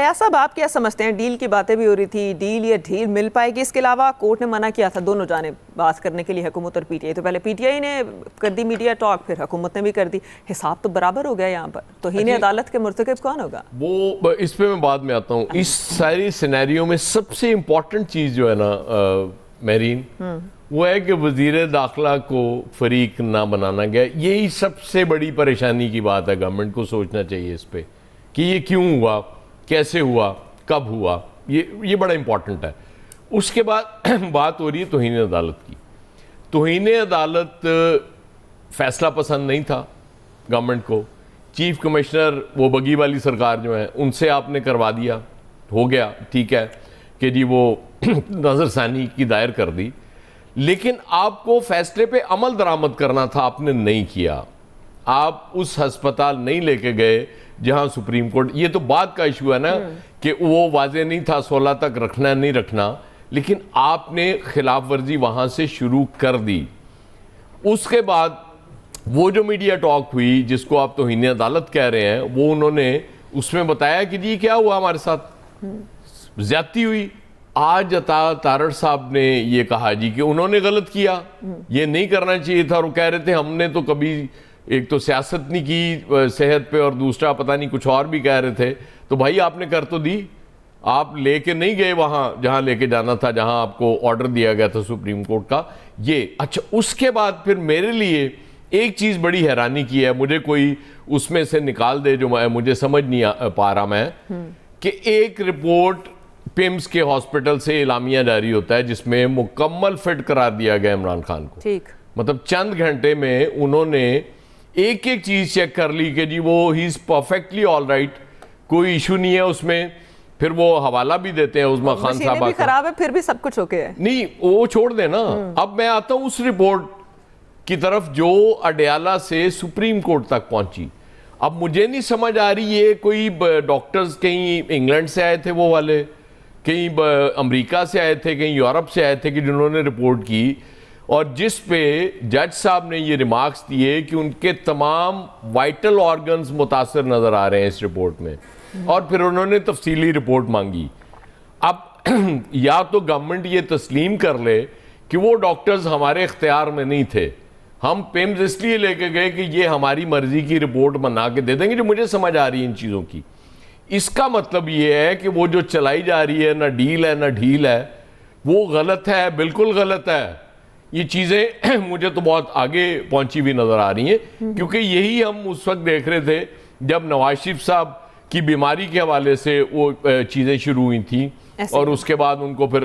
فیاض صاحب آپ کیا سمجھتے ہیں؟ ڈیل کی باتیں بھی ہو رہی تھی، ڈیل یا ڈھیل مل پائے گی؟ اس کے علاوہ کورٹ نے منع کیا تھا دونوں جانب بات کرنے کے لیے، حکومت اور پی ٹی آئی. تو پہلے پی ٹی آئی نے کر دی میڈیا ٹاک، پھر حکومت نے بھی کر دی. حساب تو برابر ہو گیا یہاں پر. توہین عدالت کے مرتکب کون ہوگا؟ وہ اس پہ میں بعد میں آتا ہوں. اس ساری سینیریو میں سب سے امپورٹنٹ چیز جو ہے نا مہرین، وہ ہے کہ وزیر داخلہ کو فریق نہ بنانا گیا. یہی سب سے بڑی پریشانی کی بات ہے. گورنمنٹ کو سوچنا چاہیے اس پہ کہ یہ کیوں ہوا، کیسے ہوا، کب ہوا. یہ بڑا امپورٹنٹ ہے. اس کے بعد بات ہو رہی ہے توہین عدالت کی. توہین عدالت فیصلہ پسند نہیں تھا گورنمنٹ کو. چیف کمشنر وہ بگی والی سرکار جو ہے ان سے آپ نے کروا دیا، ہو گیا ٹھیک ہے کہ جی وہ نظر ثانی کی دائر کر دی. لیکن آپ کو فیصلے پہ عمل درآمد کرنا تھا، آپ نے نہیں کیا. آپ اس ہسپتال نہیں لے کے گئے جہاں سپریم کورٹ، یہ تو بعد کا ایشو ہے نا کہ وہ واضح نہیں تھا 16 تک رکھنا نہیں رکھنا، لیکن آپ نے خلاف ورزی وہاں سے شروع کر دی. اس کے بعد وہ جو میڈیا ٹاک ہوئی جس کو آپ توہین عدالت کہہ رہے ہیں، وہ انہوں نے اس میں بتایا کہ جی کیا ہوا، ہمارے ساتھ زیادتی ہوئی. آج عطا تارڑ صاحب نے یہ کہا جی کہ انہوں نے غلط کیا، یہ نہیں کرنا چاہیے تھا. اور وہ کہہ رہے تھے ہم نے تو کبھی ایک تو سیاست نہیں کی صحت پہ، اور دوسرا پتہ نہیں کچھ اور بھی کہہ رہے تھے. تو بھائی آپ نے کر تو دی، آپ لے کے نہیں گئے وہاں جہاں لے کے جانا تھا، جہاں آپ کو آرڈر دیا گیا تھا سپریم کورٹ کا. یہ اچھا. اس کے بعد پھر میرے لیے ایک چیز بڑی حیرانی کی ہے، مجھے کوئی اس میں سے نکال دے جو مجھے سمجھ نہیں پا رہا میں، کہ ایک رپورٹ پیمز کے ہاسپٹل سے اعلامیہ جاری ہوتا ہے جس میں مکمل فٹ قرار دیا گیا عمران خان کو. ٹھیک. مطلب چند گھنٹے میں انہوں نے ایک ایک چیز چیک کر لی کہ جی وہ ہی از پرفیکٹلی آل رائٹ، کوئی ایشو نہیں ہے اس میں. پھر وہ حوالہ بھی دیتے ہیں عظمیٰ خان صاحب بھی خراب ہے پھر بھی سب کچھ اوکے ہے. نہیں وہ چھوڑ دیں نا. اب میں آتا ہوں اس رپورٹ کی طرف جو اڈیالہ سے سپریم کورٹ تک پہنچی. اب مجھے نہیں سمجھ آ رہی یہ کوئی ڈاکٹرز کہیں انگلینڈ سے آئے تھے وہ والے، کہیں امریکہ سے آئے تھے، کہیں یورپ سے آئے تھے کہ جنہوں نے رپورٹ کی، اور جس پہ جج صاحب نے یہ ریمارکس دیے کہ ان کے تمام وائٹل آرگنز متاثر نظر آ رہے ہیں اس رپورٹ میں. اور پھر انہوں نے تفصیلی رپورٹ مانگی. اب یا تو گورنمنٹ یہ تسلیم کر لے کہ وہ ڈاکٹرز ہمارے اختیار میں نہیں تھے، ہم پیمز اس لیے لے کے گئے کہ یہ ہماری مرضی کی رپورٹ بنا کے دے دیں گے، جو مجھے سمجھ آ رہی ہے ان چیزوں کی. اس کا مطلب یہ ہے کہ وہ جو چلائی جا رہی ہے، نہ ڈیل ہے نہ ڈھیل ہے، وہ غلط ہے، بالکل غلط ہے. یہ چیزیں مجھے تو بہت آگے پہنچی بھی نظر آ رہی ہیں، کیونکہ یہی ہم اس وقت دیکھ رہے تھے جب نواز شریف صاحب کی بیماری کے حوالے سے وہ چیزیں شروع ہوئی تھیں، اور اس کے بعد ان کو پھر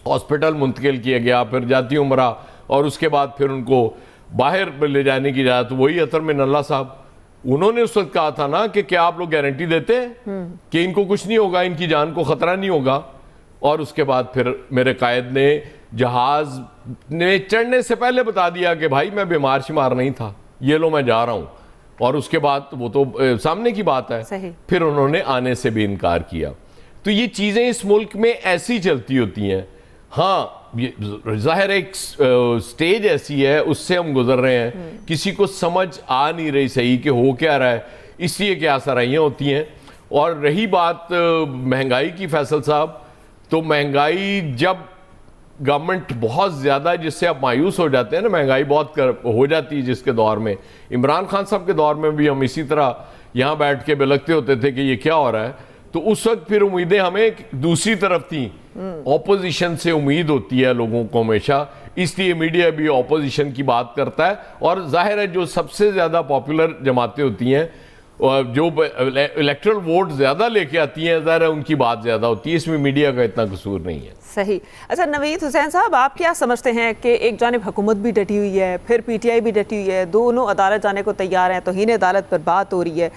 ہاسپٹل منتقل کیا گیا، پھر جاتی عمرہ، اور اس کے بعد پھر ان کو باہر لے جانے کی اجازت. وہی اطہر من اللہ صاحب، انہوں نے اس وقت کہا تھا نا کہ کیا آپ لوگ گارنٹی دیتے ہیں کہ ان کو کچھ نہیں ہوگا، ان کی جان کو خطرہ نہیں ہوگا. اور اس کے بعد پھر میرے قائد نے جہاز نے چڑھنے سے پہلے بتا دیا کہ بھائی میں بیمار شمار نہیں تھا، یہ لو میں جا رہا ہوں. اور اس کے بعد وہ تو سامنے کی بات ہے. پھر انہوں نے آنے سے بھی انکار کیا. تو یہ چیزیں اس ملک میں ایسی چلتی ہوتی ہیں. ہاں ظاہر ایک سٹیج ایسی ہے، اس سے ہم گزر رہے ہیں، کسی کو سمجھ آ نہیں رہی صحیح کہ ہو کیا رہا ہے، اس لیے کیا سرائیاں ہوتی ہیں. اور رہی بات مہنگائی کی فیصل صاحب، تو مہنگائی جب گورنمنٹ بہت زیادہ، جس سے آپ مایوس ہو جاتے ہیں نا، مہنگائی بہت ہو جاتی ہے جس کے دور میں، عمران خان صاحب کے دور میں بھی ہم اسی طرح یہاں بیٹھ کے بلکتے ہوتے تھے کہ یہ کیا ہو رہا ہے. تو اس وقت پھر امیدیں ہمیں دوسری طرف تھیں. اپوزیشن سے امید ہوتی ہے لوگوں کو ہمیشہ، اس لیے میڈیا بھی اپوزیشن کی بات کرتا ہے. اور ظاہر ہے جو سب سے زیادہ پاپولر جماعتیں ہوتی ہیں، جو الیکٹرل ووٹ زیادہ لے کے آتی ہیں، ظاہر ہے ان کی بات زیادہ ہوتی ہے. اس میں میڈیا کا اتنا قصور نہیں ہے. صحیح. اچھا نوید حسین صاحب، آپ کیا سمجھتے ہیں کہ ایک جانب حکومت بھی ڈٹی ہوئی ہے، پھر پی ٹی آئی بھی ڈٹی ہوئی ہے، دونوں عدالت جانے کو تیار ہیں، توہین عدالت پر بات ہو رہی ہے.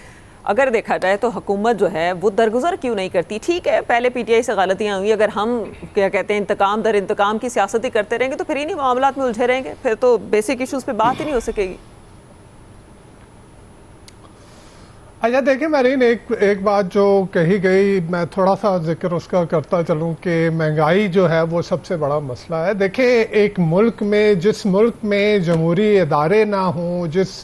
اگر دیکھا جائے تو حکومت جو ہے وہ درگزر کیوں نہیں کرتی؟ ٹھیک ہے پہلے پی ٹی آئی سے غلطیاں ہوئی، اگر ہم کیا کہتے ہیں انتقام در انتقام کی سیاست ہی کرتے رہیں گے تو پھر انہیں معاملات میں الجھے رہیں گے، پھر تو بیسک ایشوز پہ بات ہی نہیں ہو سکے گی. اچھا دیکھیں مہرین، ایک بات جو کہی گئی، میں تھوڑا سا ذکر اس کا کرتا چلوں کہ مہنگائی جو ہے وہ سب سے بڑا مسئلہ ہے. دیکھیں ایک ملک میں، جس ملک میں جمہوری ادارے نہ ہوں، جس